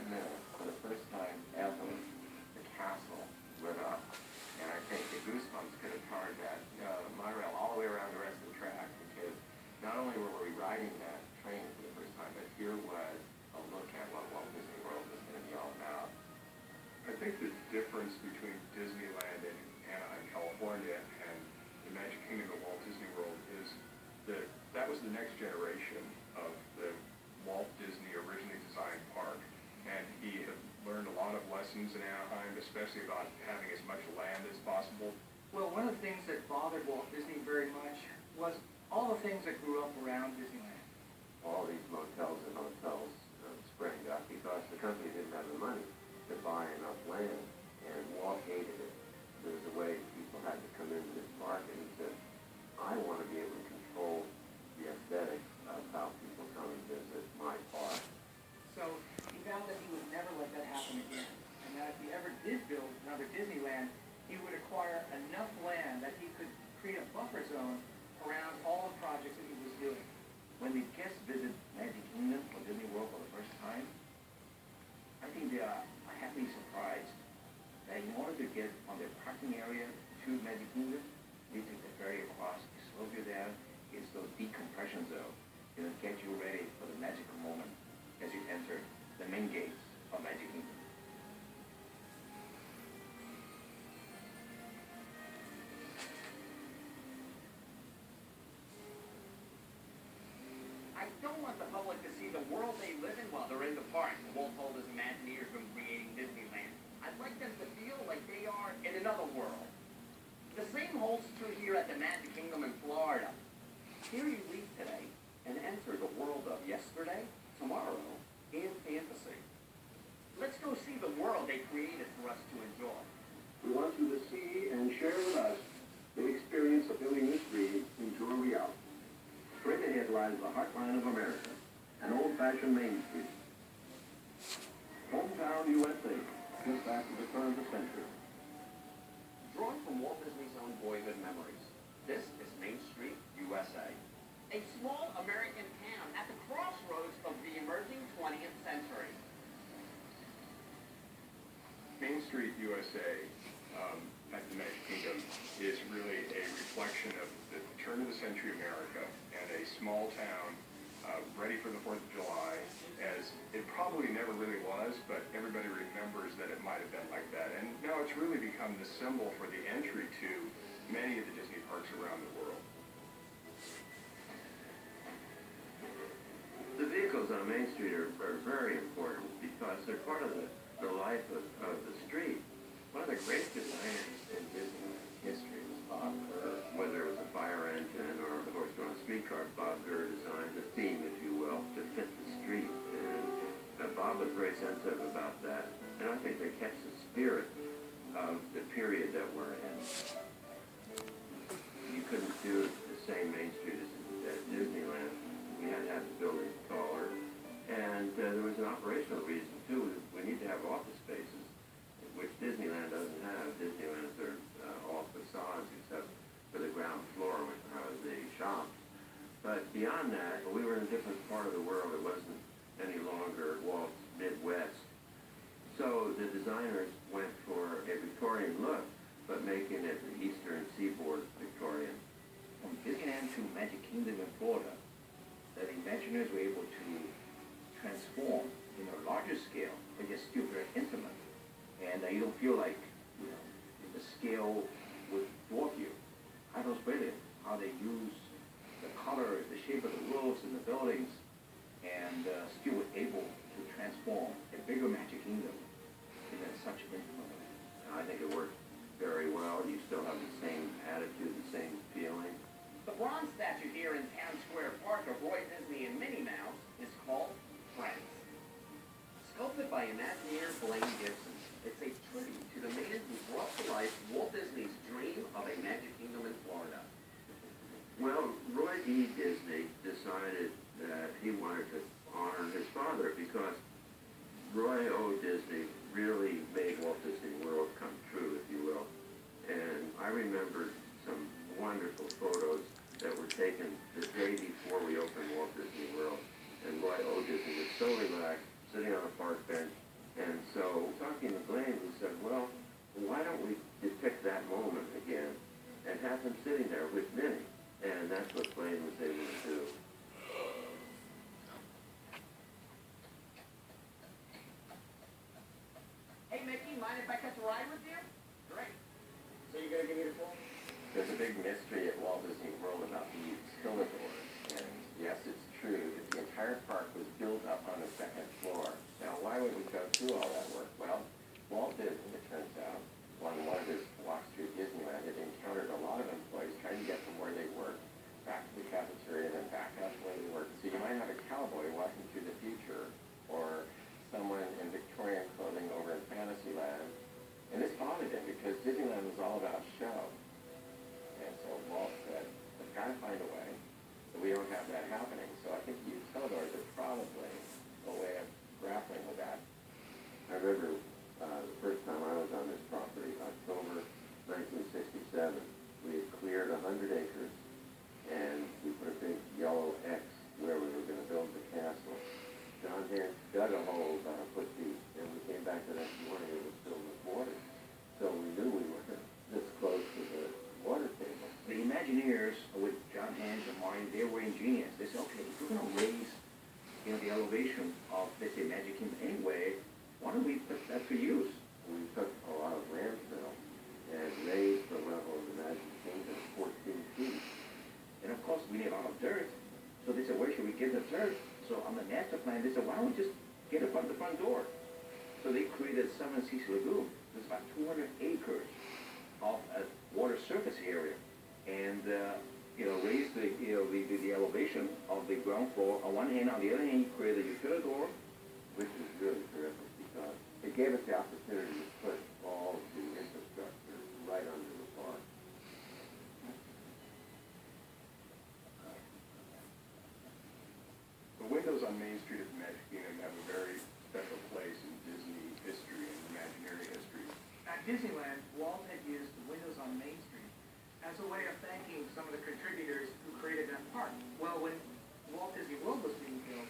minutes, for the first time ever, the castle lit up. And I think the Goosebumps could have tarred that monorail all the way around the rest of the track, because not only were we riding that train for the first time, but here was a look at what Walt Disney World was going to be all about. I think the difference between Disneyland in Anaheim, California, and the Magic Kingdom of Walt Disney World is that that was the next generation of the Walt Disney originally designed park. And he had learned a lot of lessons in Anaheim, especially about having as much land as possible. Well, one of the things that bothered Walt Disney very much was all the things that grew up around Disneyland. All these motels and hotels sprang up because the company didn't have the money to buy enough land, and Walt hated it. There was a way people had to come into this park, and he said, I want to be able to control the aesthetics of how people come and visit my park. So he vowed that he would never let that happen again, and that if he ever did build another Disneyland, he would acquire enough land that he could create a buffer zone around all the projects that he was doing. When the guests visit Magic Kingdom or Disney World for the first time, I think they are happily surprised that in order to get from their parking area to Magic Kingdom, they take the ferry across, it slows you down, it's those decompression zones. It'll get you ready for the magical moment as you enter the main gates of Magic Kingdom. I don't want the public to see the world they live in while they're in the park, Walt told his Imagineers when creating Disneyland. I'd like them to feel like they are in another world. The same holds true here at the Magic Kingdom in Florida. Here you leave today and enter the world of yesterday, tomorrow, and fantasy. Let's go see the world they created for us to enjoy. We want you to see and share with us the experience of building this dream into a reality. Straight ahead lies the heartline of America, an old-fashioned Main Street. Hometown USA, just after the turn of the century. Drawn from Walt Disney's own boyhood memories, this is Main Street, USA. A small American town at the crossroads of the emerging 20th century. Main Street, USA, at the Magic Kingdom, is really a reflection of the turn of the century America and a small town ready for the 4th of July, as it probably never really was, but everybody remembers that it might have been like that. And now it's really become the symbol for the entry to many of the Disney parks around the world. The vehicles on Main Street are very important because they're part of the life of the street. One of the great designers in Disney history was Bob Gurr. Whether it was a fire engine or a horse-drawn streetcar, Bob Gurr designed the theme, if you will, to fit the street. And Bob was very sensitive about that. And I think they catch the spirit of the period that we're in. You couldn't do the same Main Street as Disneyland. We had to have the buildings taller. And there was an operational reason, too. We need to have office spaces, which Disneyland doesn't have. Disneyland is all facades except for the ground floor, which are the shops. But beyond that, we were in a different part of the world. It wasn't any longer Walt's Midwest. So the designers went for a Victorian look, but making it the Eastern Seaboard Victorian. From Disneyland to Magic Kingdom in Florida, the Imagineers were able to transform in a larger scale, but yet still very intimate. And you don't feel like, the scale would dwarf you. I thought it was brilliant how they use the colors, the shape of the roofs and the buildings, and still were able to transform a bigger Magic Kingdom in such an intimate way. I think it worked very well. You still have the same attitude, the same feeling. The bronze statue here in Town Square Park of Roy Disney and Minnie Mouse is called Friends. Sculpted by Imagineer Blaine Gibson, it's a tribute to the man who brought to life Walt Disney's dream of a Magic Kingdom in Florida. Well, Roy E. Disney decided that he wanted to honor his father because Roy O. Disney really made Walt Disney World come true, if you will. And I remember some wonderful photos that were taken the day before we opened Walt Disney World. And Roy O. Disney was so relaxed, sitting on a park bench, And so, talking to Blaine, we said, well, why don't we depict that moment again and have him sitting there with Minnie? And that's what Blaine was able to do. Hey, Mickey, mind if I catch a ride with you? Great. So you're gonna give me the phone? There's a big mystery at Walt Disney World about the Skillador. And yes, it's true that the entire park was built up on the second floor. Now, why would we go through all that work? Well, Walt Disney, it turns out, on one of his walks through Disneyland, had encountered a lot of employees trying to get from where they worked back to the cafeteria and then back up to where they worked. So you might have a cowboy walking through the future, or someone in Victorian clothing over in Fantasyland. And this bothered him because Disneyland was all about show. And so Walt said, we've got to find a way that we don't have that happening. So I think the utilidors are probably a way of grappling with that. I remember the first time I was on this property, October 1967, we had cleared 100 acres, and we put a big yellow X where we were going to build the castle. John Hand dug a hole about a foot deep, and we came back the next morning, it was filled with water. So we knew we were this close to the water table. The Imagineers, with John Hands and Marty, they were ingenious. They said, okay, if we're going to raise, the elevation of, let's say, Magic Kingdom anyway, why don't we put that to use? We took a lot of landfill and raised the level of the Magic Kingdom 14 feet. And of course, we need a lot of dirt. So they said, where should we get the dirt? So on the master plan, they said, why don't we just get it from the front door? So they created Seven Seas Lagoon. There's about 200 acres of water surface area. And, raised the elevation of the ground floor on one hand. On the other hand, you created a utilidor, Which is really terrific because it gave us the opportunity to put all the infrastructure right under the park. The windows on Main Street of the Magic Kingdom have a very special place in Disney history and Imagineering history. At Disneyland, Walt had used the windows on Main Street as a way of thanking some of the contributors who created that park. Well, when Walt Disney World was being built,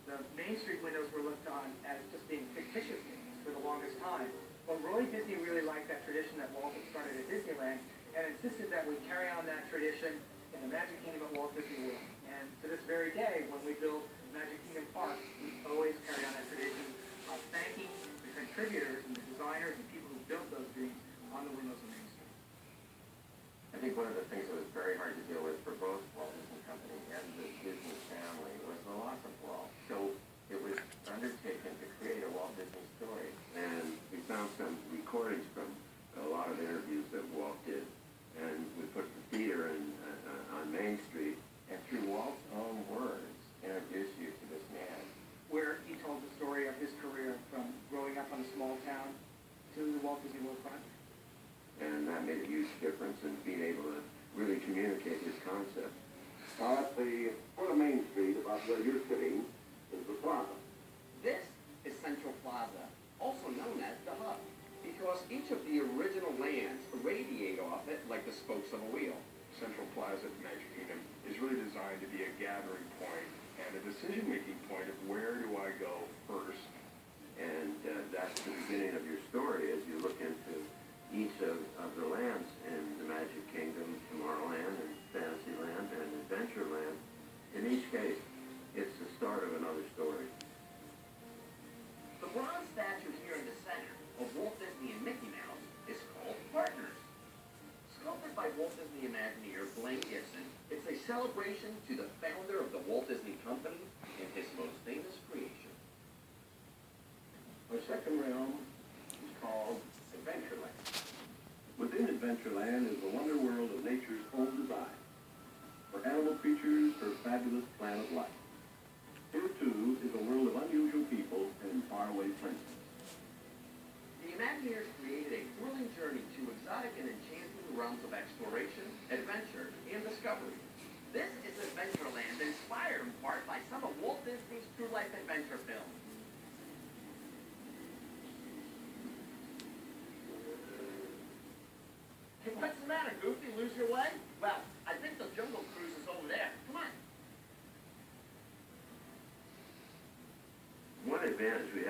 the Main Street windows were looked on as just being fictitious things for the longest time. But Roy Disney really liked that tradition that Walt had started at Disneyland and insisted that we carry on that tradition in the Magic Kingdom at Walt Disney World. And to this very day, when we build Magic Kingdom Park, we always carry on that tradition of thanking the contributors and the designers and people who built those dreams on the windows of Main Street. I think one of the things that was very hard to deal with for both Walt Disney Company and the Disney family was the loss of Walt. So it was undertaken to create a Walt Disney story. And we found some recordings from a lot of interviews that Walt did. And we put the theater on Main Street, and through Walt's own words, introduced you to this man. Where he told the story of his career from growing up in a small town to the Walt Disney World project. And that made a huge difference in being able to really communicate his concept. At the foot of Main Street, about where you're sitting, is the plaza. This is Central Plaza, also known as the Hub, because each of the original lands radiate off it like the spokes of a wheel. Central Plaza at the Magic Kingdom is really designed to be a gathering point and a decision-making point of where do I go first. And that's the beginning of your story as you look into each of the lands in the Magic Kingdom, Tomorrowland and Fantasyland and Adventureland. In each case, it's the start of another story. The bronze statue here in the center of Walt Disney and Mickey Mouse is called Partners. Sculpted by Walt Disney Imagineer Blaine Gibson, it's a celebration to the founder of the Walt Disney Company and his most famous creation. Our second realm is called Adventureland. Within Adventureland is the wonder world of nature's own design. For animal creatures, her fabulous planet life. Here, too, is a world of unusual people and faraway places. The Imagineers created a thrilling journey to exotic and enchanting realms of exploration, adventure, and discovery. This is Adventureland, inspired in part by some of Walt Disney's true life adventure films. Hey, what's the matter, Goofy? Lose your way? Well, I think the Jungle Cruise is over there. Come on. One advantage we have